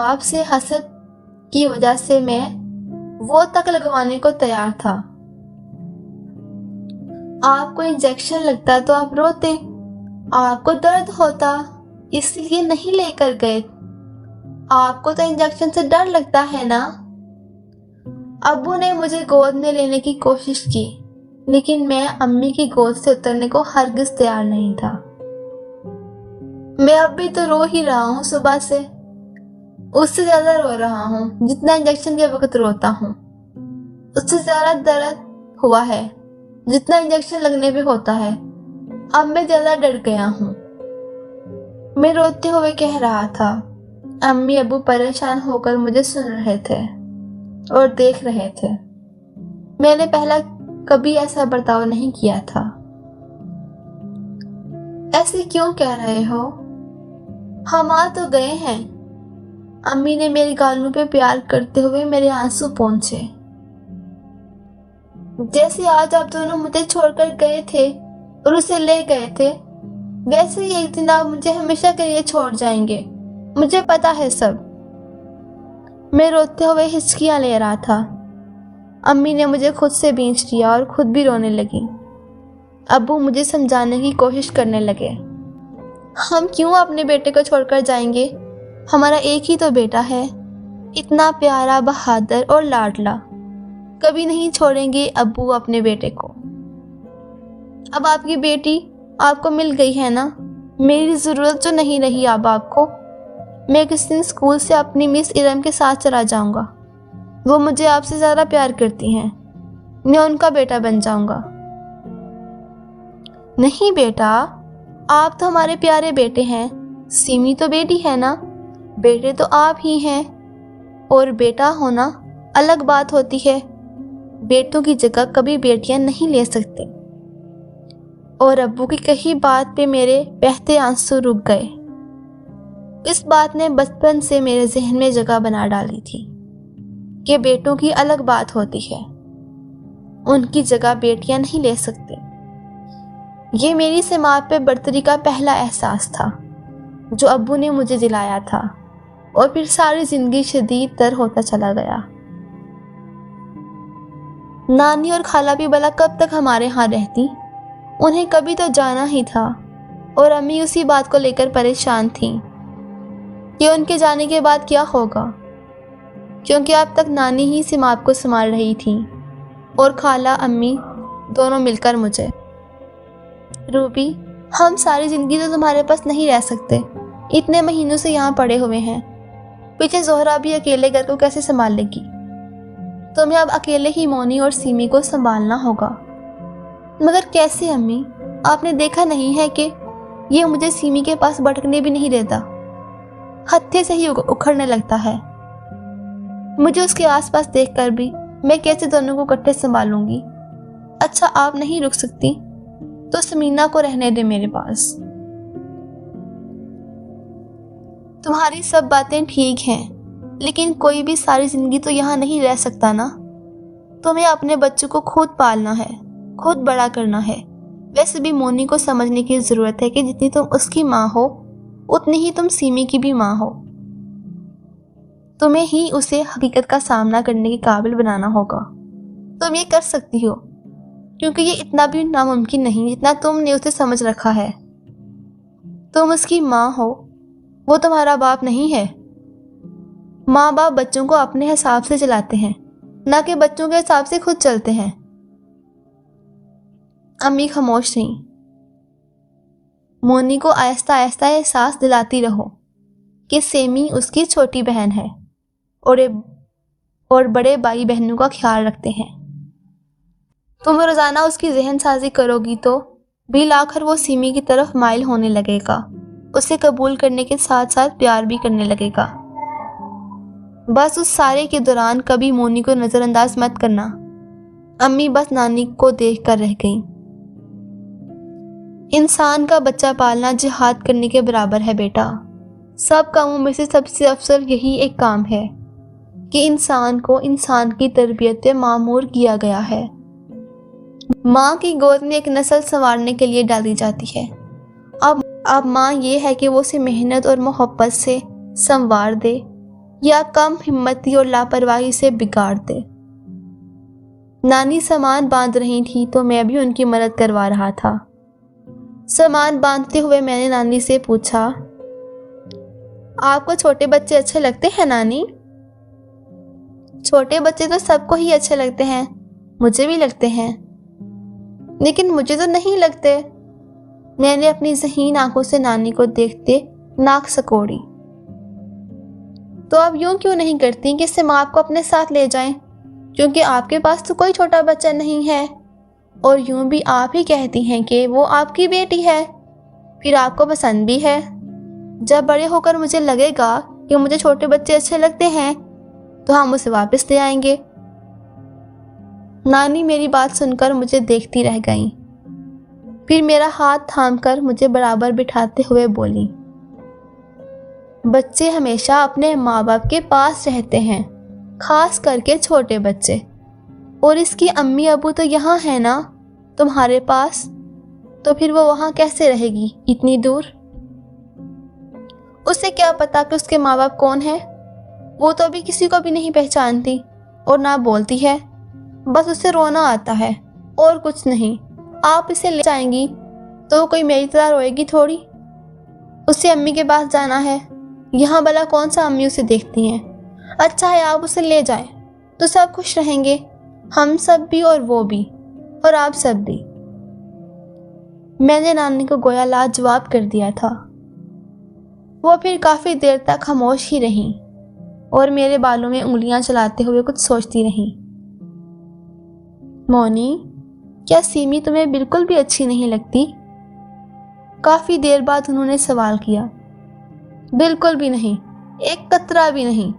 آپ سے حسد کی وجہ سے میں وہ تک لگوانے کو تیار تھا۔ آپ کو انجیکشن لگتا تو آپ روتے، آپ کو درد ہوتا اس لیے نہیں لے کر گئے، آپ کو تو انجیکشن سے ڈر لگتا ہے نا۔ ابو نے مجھے گود میں لینے کی کوشش کی، لیکن میں امی کی گود سے اترنے کو ہرگز تیار نہیں تھا۔ میں اب بھی تو رو ہی رہا ہوں صبح سے، اس سے زیادہ رو رہا ہوں جتنا انجیکشن کے وقت روتا ہوں، اس سے زیادہ درد ہوا ہے جتنا انجیکشن لگنے پہ ہوتا ہے۔ اب میں زیادہ ڈر گیا ہوں، میں روتے ہوئے کہہ رہا تھا۔ امی ابو پریشان ہو کر مجھے سن رہے تھے اور دیکھ رہے تھے۔ میں نے پہلا کبھی ایسا برتاؤ نہیں کیا تھا۔ ایسے کیوں کہہ رہے ہو؟ ہم آ تو گئے ہیں۔ امی نے میری گالوں پہ پیار کرتے ہوئے میرے آنسو پونچھے۔ جیسے آج آپ دونوں مجھے چھوڑ کر گئے تھے اور اسے لے گئے تھے، ویسے ہی ایک دن آپ مجھے ہمیشہ کے لیے چھوڑ جائیں گے، مجھے پتا ہے سب۔ میں روتے ہوئے ہچکیاں لے رہا تھا۔ امی نے مجھے خود سے بینچ لیا اور خود بھی رونے لگی۔ ابو مجھے سمجھانے کی کوشش کرنے لگے۔ ہم کیوں اپنے بیٹے کو چھوڑ کر جائیں گے؟ ہمارا ایک ہی تو بیٹا ہے، اتنا پیارا، بہادر اور لاڈلا۔ کبھی نہیں چھوڑیں گے ابو اپنے بیٹے کو۔ اب آپ کی بیٹی آپ کو مل گئی ہے نا، میری ضرورت تو نہیں رہی اب آپ کو۔ میں کس دن اسکول سے اپنی مس ارم کے ساتھ چلا جاؤں گا، وہ مجھے آپ سے زیادہ پیار کرتی ہیں، میں ان کا بیٹا بن جاؤں گا۔ نہیں بیٹا، آپ تو ہمارے پیارے بیٹے ہیں، سیمی تو بیٹی ہے نا، بیٹے تو آپ ہی ہیں، اور بیٹا ہونا الگ بات ہوتی ہے، بیٹوں کی جگہ کبھی بیٹیاں نہیں لے سکتے۔ اور ابو کی کہی بات پہ میرے بہتے آنسو رک گئے۔ اس بات نے بچپن سے میرے ذہن میں جگہ بنا ڈالی تھی کہ بیٹوں کی الگ بات ہوتی ہے، ان کی جگہ بیٹیاں نہیں لے سکتے۔ یہ میری سماعت پہ برتری کا پہلا احساس تھا جو ابو نے مجھے دلایا تھا، اور پھر ساری زندگی شدید تر ہوتا چلا گیا۔ نانی اور خالہ بھی بلا کب تک ہمارے ہاں رہتی، انہیں کبھی تو جانا ہی تھا، اور امی اسی بات کو لے کر پریشان تھیں کہ ان کے جانے کے بعد کیا ہوگا، کیونکہ اب تک نانی ہی سماعت کو سنبھال رہی تھیں اور خالہ امی دونوں مل کر مجھے۔ روبی، ہم ساری زندگی تو تمہارے پاس نہیں رہ سکتے، اتنے مہینوں سے یہاں پڑے ہوئے ہیں، پیچھے زہرا بھی اکیلے گھر کو کیسے سنبھال لے گی؟ تمہیں اب اکیلے ہی مونی اور سیمی کو سنبھالنا ہوگا۔ مگر کیسے امی؟ آپ نے دیکھا نہیں ہے کہ یہ مجھے سیمی کے پاس بھٹکنے بھی نہیں دیتا، ہتھے سے ہی اکھڑنے لگتا ہے۔ مجھے اس کے آس پاس دیکھ کر بھی میں کیسے دونوں کو اکٹھے سنبھالوں گی؟ اچھا آپ نہیں رک سکتی تو سمینا کو رہنے دے میرے پاس۔ تمہاری سب باتیں ٹھیک ہیں، لیکن کوئی بھی ساری زندگی تو یہاں نہیں رہ سکتا نا۔ تمہیں اپنے بچوں کو خود پالنا ہے، خود بڑا کرنا ہے۔ ویسے بھی مونی کو سمجھنے کی ضرورت ہے کہ جتنی تم اس کی ماں ہو اتنی ہی تم سیمی کی بھی ماں ہو۔ تمہیں ہی اسے حقیقت کا سامنا کرنے کے قابل بنانا ہوگا۔ تم یہ کر سکتی ہو، کیونکہ یہ اتنا بھی ناممکن نہیں جتنا تم نے اسے سمجھ رکھا ہے۔ تم اس کی ماں ہو، وہ تمہارا باپ نہیں ہے۔ ماں باپ بچوں کو اپنے حساب سے چلاتے ہیں، نہ کہ بچوں کے حساب سے خود چلتے ہیں۔ امی خاموش رہیں۔ مونی کو آہستہ آہستہ احساس دلاتی رہو کہ سیمی اس کی چھوٹی بہن ہے اور بڑے بھائی بہنوں کا خیال رکھتے ہیں۔ تم روزانہ اس کی ذہن سازی کرو گی تو بالآخر وہ سیمی کی طرف مائل ہونے لگے گا، اسے قبول کرنے کے ساتھ ساتھ پیار بھی کرنے لگے گا۔ بس اس سارے کے دوران کبھی مونی کو نظر انداز مت کرنا۔ امی بس نانی کو دیکھ کر رہ گئیں۔ انسان کا بچہ پالنا جہاد کرنے کے برابر ہے بیٹا۔ سب کاموں میں سے سب سے افضل یہی ایک کام ہے کہ انسان کو انسان کی تربیت پہ معمور کیا گیا ہے۔ ماں کی گود میں ایک نسل سنوارنے کے لیے ڈالی جاتی ہے۔ اب ماں یہ ہے کہ وہ اسے محنت اور محبت سے سنوار دے یا کم ہمتی اور لاپرواہی سے بگاڑ دے۔ نانی سامان باندھ رہی تھی تو میں بھی ان کی مدد کروا رہا تھا۔ سامان باندھتے ہوئے میں نے نانی سے پوچھا، آپ کو چھوٹے بچے اچھے لگتے ہیں نانی؟ چھوٹے بچے تو سب کو ہی اچھے لگتے ہیں، مجھے بھی لگتے ہیں، لیکن مجھے تو نہیں لگتے۔ میں نے اپنی ذہین آنکھوں سے نانی کو دیکھتے ناک سکوڑی۔ تو آپ یوں کیوں نہیں کرتی کہ سماپ کو اپنے ساتھ لے جائیں، کیونکہ آپ کے پاس تو کوئی چھوٹا بچہ نہیں ہے، اور یوں بھی آپ ہی کہتی ہیں کہ وہ آپ کی بیٹی ہے، پھر آپ کو پسند بھی ہے۔ جب بڑے ہو کر مجھے لگے گا کہ مجھے چھوٹے بچے اچھے لگتے ہیں تو ہم اسے واپس لے آئیں گے۔ نانی میری بات سن کر مجھے دیکھتی رہ گئیں، پھر میرا ہاتھ تھام کر مجھے برابر بٹھاتے ہوئے بولی، بچے ہمیشہ اپنے ماں باپ کے پاس رہتے ہیں، خاص کر کے چھوٹے بچے، اور اس کی امی ابو تو یہاں ہیں نا تمہارے پاس، تو پھر وہ وہاں کیسے رہے گی اتنی دور؟ اسے کیا پتا کہ اس کے ماں باپ کون ہیں؟ وہ تو ابھی کسی کو بھی نہیں پہچانتی اور نہ بولتی ہے، بس اسے رونا آتا ہے اور کچھ نہیں۔ آپ اسے لے جائیں گی تو وہ کوئی میری طرح روئے گی تھوڑی؟ اسے امی کے پاس جانا ہے، یہاں بھلا کون سا امی اسے دیکھتی ہیں؟ اچھا ہے آپ اسے لے جائیں تو سب خوش رہیں گے، ہم سب بھی اور وہ بھی اور آپ سب بھی۔ میں نے نانی کو گویا لاجواب کر دیا تھا۔ وہ پھر کافی دیر تک خاموش ہی رہیں اور میرے بالوں میں انگلیاں چلاتے ہوئے کچھ سوچتی رہیں۔ مونی، کیا سیمی تمہیں بالکل بھی اچھی نہیں لگتی؟ کافی دیر بعد انہوں نے سوال کیا۔ بالکل بھی نہیں، ایک قطرہ بھی نہیں۔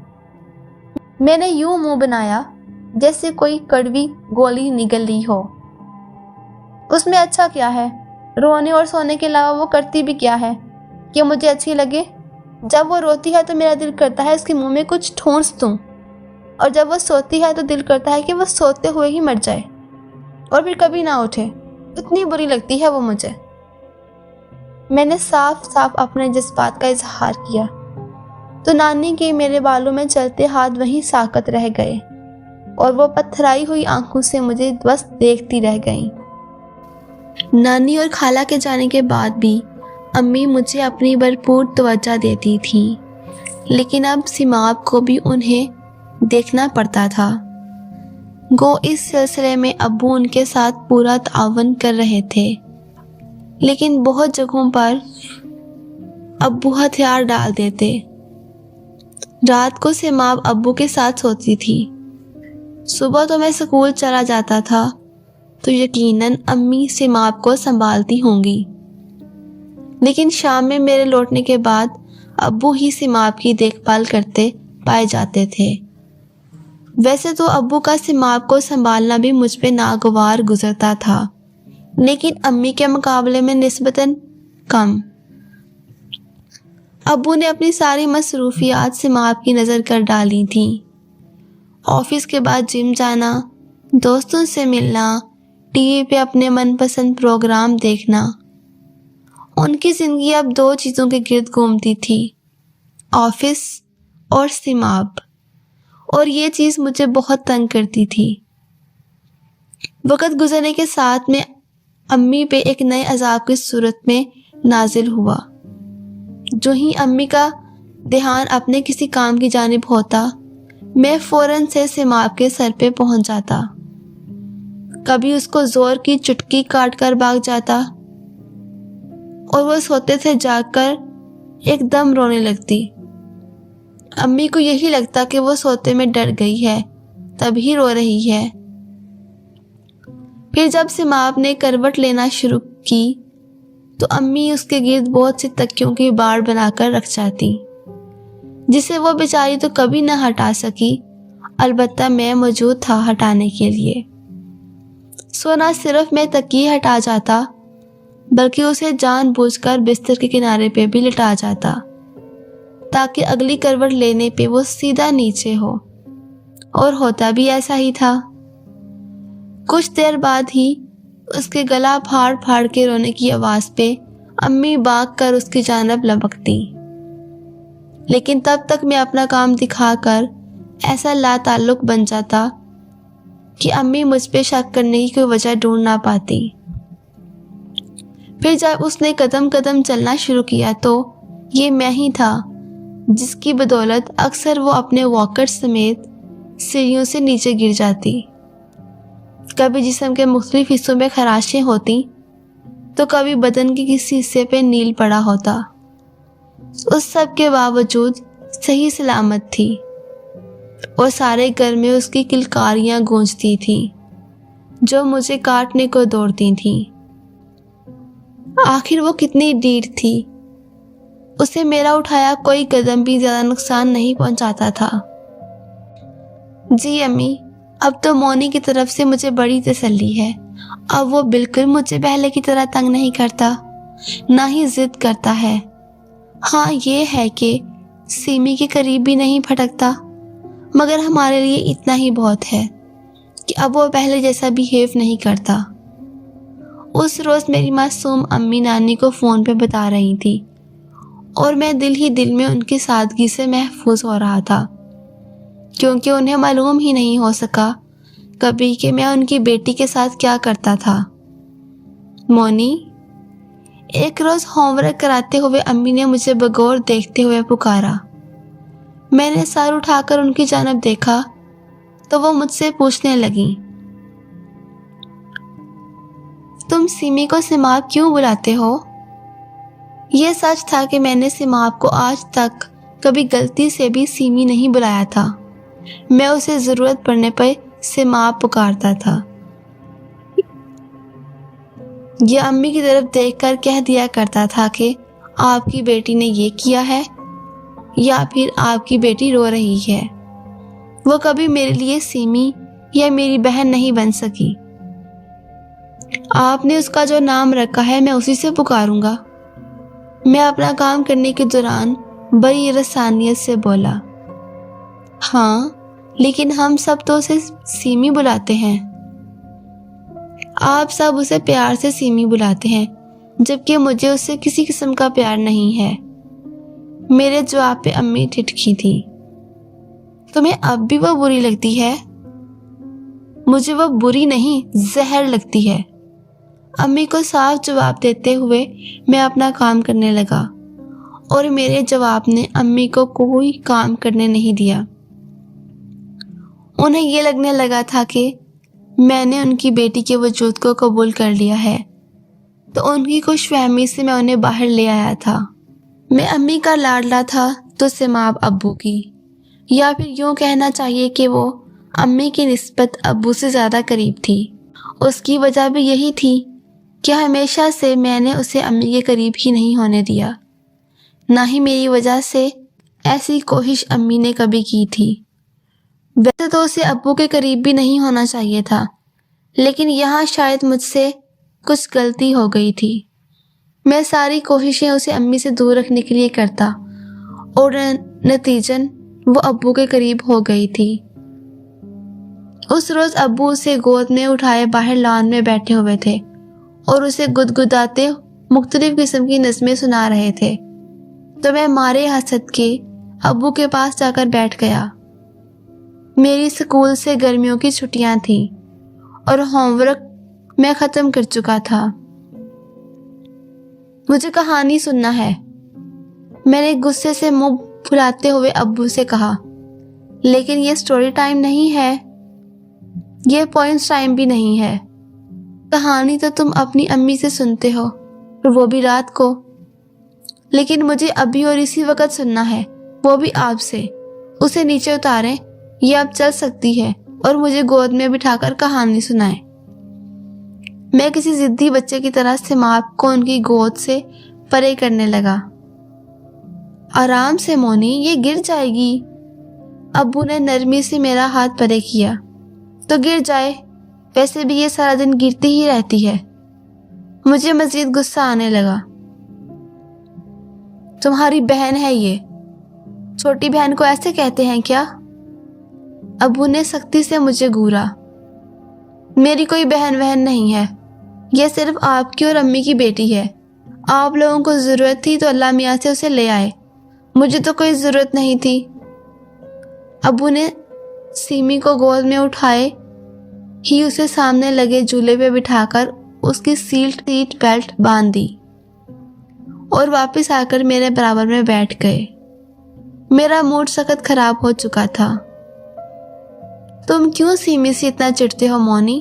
میں نے یوں منہ بنایا جیسے کوئی کڑوی گولی نگل لی ہو۔ اس میں اچھا کیا ہے؟ رونے اور سونے کے علاوہ وہ کرتی بھی کیا ہے کہ مجھے اچھی لگے؟ جب وہ روتی ہے تو میرا دل کرتا ہے اس کے منہ میں کچھ ٹھونس دوں، اور جب وہ سوتی ہے تو دل کرتا ہے کہ وہ سوتے ہوئے ہی مر جائے اور پھر کبھی نہ اٹھے، اتنی بری لگتی ہے وہ مجھے۔ میں نے صاف صاف اپنے جذبات کا اظہار کیا تو نانی کے میرے بالوں میں چلتے ہاتھ وہیں ساکت رہ گئے اور وہ پتھرائی ہوئی آنکھوں سے مجھے بس دیکھتی رہ گئیں۔ نانی اور خالہ کے جانے کے بعد بھی امی مجھے اپنی بھرپور توجہ دیتی تھیں، لیکن اب سماپ کو بھی انہیں دیکھنا پڑتا تھا۔ گو اس سلسلے میں ابو ان کے ساتھ پورا تعاون کر رہے تھے، لیکن بہت جگہوں پر ابو ہتھیار ڈال دیتے۔ رات کو سماپ ابو کے ساتھ سوتی تھی، صبح تو میں اسکول چلا جاتا تھا تو یقیناً امی سماپ کو سنبھالتی ہوں گی، لیکن شام میں میرے لوٹنے کے بعد ابو ہی سماپ کی دیکھ بھال کرتے پائے جاتے تھے۔ ویسے تو ابو کا سماپ کو سنبھالنا بھی مجھ پہ ناگوار گزرتا تھا، لیکن امی کے مقابلے میں نسبتاً کم۔ ابو نے اپنی ساری مصروفیات سماپ کی نظر کر ڈالی تھیں۔ آفس کے بعد جم جانا، دوستوں سے ملنا، ٹی وی پہ اپنے من پسند پروگرام دیکھنا۔ ان کی زندگی اب دو چیزوں کے گرد گھومتی تھی، آفس اور سماپ، اور یہ چیز مجھے بہت تنگ کرتی تھی۔ وقت گزرنے کے ساتھ میں امی پہ ایک نئے عذاب کی صورت میں نازل ہوا۔ جو ہی امی کا دھیان اپنے کسی کام کی جانب ہوتا، میں فوراً سے سماپ کے سر پہ پہنچ جاتا، کبھی اس کو زور کی چٹکی کاٹ کر بھاگ جاتا، اور وہ سوتے سے جاگ کر ایک دم رونے لگتی۔ امی کو یہی لگتا کہ وہ سوتے میں ڈر گئی ہے، تبھی رو رہی ہے۔ پھر جب سماپ نے کروٹ لینا شروع کی تو امی اس کے گرد بہت سی تکیوں کی باڑ بنا کر رکھ جاتی، جسے وہ بیچاری تو کبھی نہ ہٹا سکی، البتہ میں موجود تھا ہٹانے کے لیے۔ سو نہ صرف میں تکیے ہٹا جاتا، بلکہ اسے جان بوجھ کر بستر کے کنارے پہ بھی لٹا جاتا، تاکہ اگلی کروٹ لینے پہ وہ سیدھا نیچے ہو، اور ہوتا بھی ایسا ہی تھا۔ کچھ دیر بعد ہی اس کے گلا پھاڑ پھاڑ کے رونے کی آواز پہ امی بھاگ کر اس کی جانب لپکتی۔ لیکن تب تک میں اپنا کام دکھا کر ایسا لا تعلق بن جاتا کہ امی مجھ پہ شک کرنے کی کوئی وجہ ڈھونڈ نہ پاتی۔ پھر جب اس نے قدم قدم چلنا شروع کیا تو یہ میں ہی تھا جس کی بدولت اکثر وہ اپنے واکر سمیت سیڑھیوں سے نیچے گر جاتی۔ کبھی جسم کے مختلف حصوں میں خراشیں ہوتی تو کبھی بدن کے کسی حصے پہ نیل پڑا ہوتا۔ اس سب کے باوجود صحیح سلامت تھی اور سارے گھر میں اس کی کلکاریاں گونجتی تھیں جو مجھے کاٹنے کو دوڑتی تھیں۔ آخر وہ کتنی ڈھیٹ تھی، اسے میرا اٹھایا کوئی قدم بھی زیادہ نقصان نہیں پہنچاتا تھا۔ جی امی، اب تو مونی کی طرف سے مجھے بڑی تسلی ہے۔ اب وہ بالکل مجھے پہلے کی طرح تنگ نہیں کرتا، نہ ہی ضد کرتا ہے۔ ہاں یہ ہے کہ سیمی کے قریب بھی نہیں پھٹکتا، مگر ہمارے لیے اتنا ہی بہت ہے کہ اب وہ پہلے جیسا بیہیو نہیں کرتا۔ اس روز میری معصوم امی نانی کو فون پہ بتا رہی تھی اور میں دل ہی دل میں ان کی سادگی سے محفوظ ہو رہا تھا، کیونکہ انہیں معلوم ہی نہیں ہو سکا کبھی کہ میں ان کی بیٹی کے ساتھ کیا کرتا تھا۔ مونی، ایک روز ہوم ورک کراتے ہوئے امی نے مجھے بغور دیکھتے ہوئے پکارا۔ میں نے سر اٹھا کر ان کی جانب دیکھا تو وہ مجھ سے پوچھنے لگیں، تم سیمی کو سماپ کیوں بلاتے ہو؟ یہ سچ تھا کہ میں نے سماپ کو آج تک کبھی غلطی سے بھی سیمی نہیں بلایا تھا۔ میں اسے ضرورت پڑنے پر سماپ پکارتا تھا یا امی کی طرف دیکھ کر کہہ دیا کرتا تھا کہ آپ کی بیٹی نے یہ کیا ہے یا پھر آپ کی بیٹی رو رہی ہے۔ وہ کبھی میرے لیے سیمی یا میری بہن نہیں بن سکی۔ آپ نے اس کا جو نام رکھا ہے میں اسی سے پکاروں گا۔ میں اپنا کام کرنے کے دوران بڑی رسانیت سے بولا۔ ہاں، لیکن ہم سب تو اسے سیمی بلاتے ہیں۔ آپ سب اسے پیار سے سیمی بلاتے ہیں، جبکہ مجھے اس سے کسی قسم کا پیار نہیں ہے۔ میرے جواب پہ امی ٹھٹکی تھی۔ تمہیں اب بھی وہ بری لگتی ہے؟ مجھے وہ بری نہیں، زہر لگتی ہے۔ امی کو صاف جواب دیتے ہوئے میں اپنا کام کرنے لگا اور میرے جواب نے امی کو کوئی کام کرنے نہیں دیا۔ انہیں یہ لگنے لگا تھا کہ میں نے ان کی بیٹی کے وجود کو قبول کر لیا ہے، تو ان کی خوش فہمی سے میں انہیں باہر لے آیا تھا۔ میں امی کا لاڈلا تھا تو سماپ ابو کی، یا پھر یوں کہنا چاہیے کہ وہ امی کی نسبت ابو سے زیادہ قریب تھی۔ اس کی وجہ بھی یہی تھی کہ ہمیشہ سے میں نے اسے امی کے قریب ہی نہیں ہونے دیا، نہ ہی میری وجہ سے ایسی کوشش امی نے کبھی کی تھی۔ ویسے تو اسے ابو کے قریب بھی نہیں ہونا چاہیے تھا، لیکن یہاں شاید مجھ سے کچھ غلطی ہو گئی تھی۔ میں ساری کوششیں اسے امی سے دور رکھنے کے لیے کرتا اور نتیجن وہ ابو کے قریب ہو گئی تھی۔ اس روز ابو اسے گود میں اٹھائے باہر لان میں بیٹھے ہوئے تھے اور اسے گدگداتے مختلف قسم کی نظمیں سنا رہے تھے، تو میں مارے حسد کے ابو کے پاس جا کر بیٹھ گیا۔ میری اسکول سے گرمیوں کی چھٹیاں تھیں اور ہوم ورک میں ختم کر چکا تھا۔ مجھے کہانی سننا ہے، میں نے غصے سے منہ پھلاتے ہوئے ابو سے کہا۔ لیکن یہ سٹوری ٹائم نہیں ہے، یہ پوائنٹس ٹائم بھی نہیں ہے۔ کہانی تو تم اپنی امی سے سنتے ہو، اور وہ بھی رات کو، لیکن مجھے ابھی اور اسی وقت سننا ہے، وہ بھی آپ سے۔ اسے نیچے اتاریں، یہ اب چل سکتی ہے اور مجھے گود میں بٹھا کر کہانی سنائیں۔ میں کسی ضدی بچے کی طرح سماپ کو ان کی گود سے پرے کرنے لگا۔ آرام سے مونی، یہ گر جائے گی۔ ابو نے نرمی سے میرا ہاتھ پرے کیا۔ تو گر جائے، ویسے بھی یہ سارا دن گرتی ہی رہتی ہے۔ مجھے مزید غصہ آنے لگا۔ تمہاری بہن ہے یہ، چھوٹی بہن کو ایسے کہتے ہیں کیا؟ ابو نے سختی سے مجھے گھورا۔ میری کوئی بہن نہیں ہے، یہ صرف آپ کی اور امی کی بیٹی ہے۔ آپ لوگوں کو ضرورت تھی تو اللہ میاں سے اسے لے آئے، مجھے تو کوئی ضرورت نہیں تھی۔ ابو نے سیمی کو گود میں اٹھائے ہی اسے سامنے لگے جھولے پہ بٹھا کر اس کی سیٹ بیلٹ باندھ دی اور واپس آ کر میرے برابر میں بیٹھ گئے۔ میرا موڈ سخت خراب ہو چکا تھا۔ تم کیوں سیمی سے اتنا چڑھتے ہو مونی؟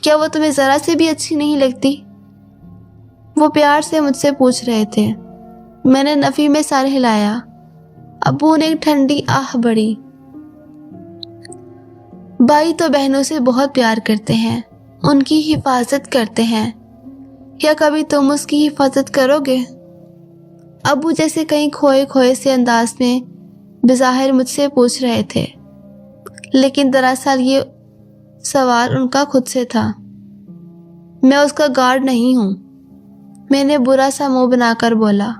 کیا وہ تمہیں ذرا سے بھی اچھی نہیں لگتی؟ وہ پیار سے مجھ سے پوچھ رہے تھے۔ میں نے نفی میں سر ہلایا۔ ابو نے ایک ٹھنڈی آہ بڑھی۔ بھائی تو بہنوں سے بہت پیار کرتے ہیں، ان کی حفاظت کرتے ہیں، یا کبھی تم اس کی حفاظت کرو گے؟ ابو جیسے کہیں کھوئے سے انداز میں بظاہر مجھ سے پوچھ رہے تھے، لیکن دراصل یہ سوال ان کا خود سے تھا۔ میں اس کا گارڈ نہیں ہوں، میں نے برا سا منہ بنا کر بولا۔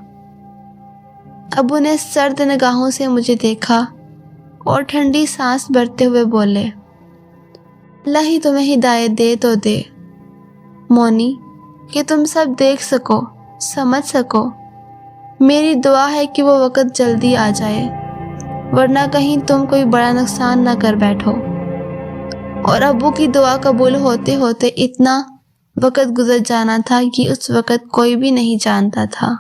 ابو نے سرد نگاہوں سے مجھے دیکھا اور ٹھنڈی سانس بھرتے ہوئے بولے، اللہ ہی تمہیں ہدایت دے تو دے مونی، کہ تم سب دیکھ سکو، سمجھ سکو۔ میری دعا ہے کہ وہ وقت جلدی آ جائے، ورنہ کہیں تم کوئی بڑا نقصان نہ کر بیٹھو۔ اور ابو کی دعا قبول ہوتے ہوتے اتنا وقت گزر جانا تھا کہ اس وقت کوئی بھی نہیں جانتا تھا۔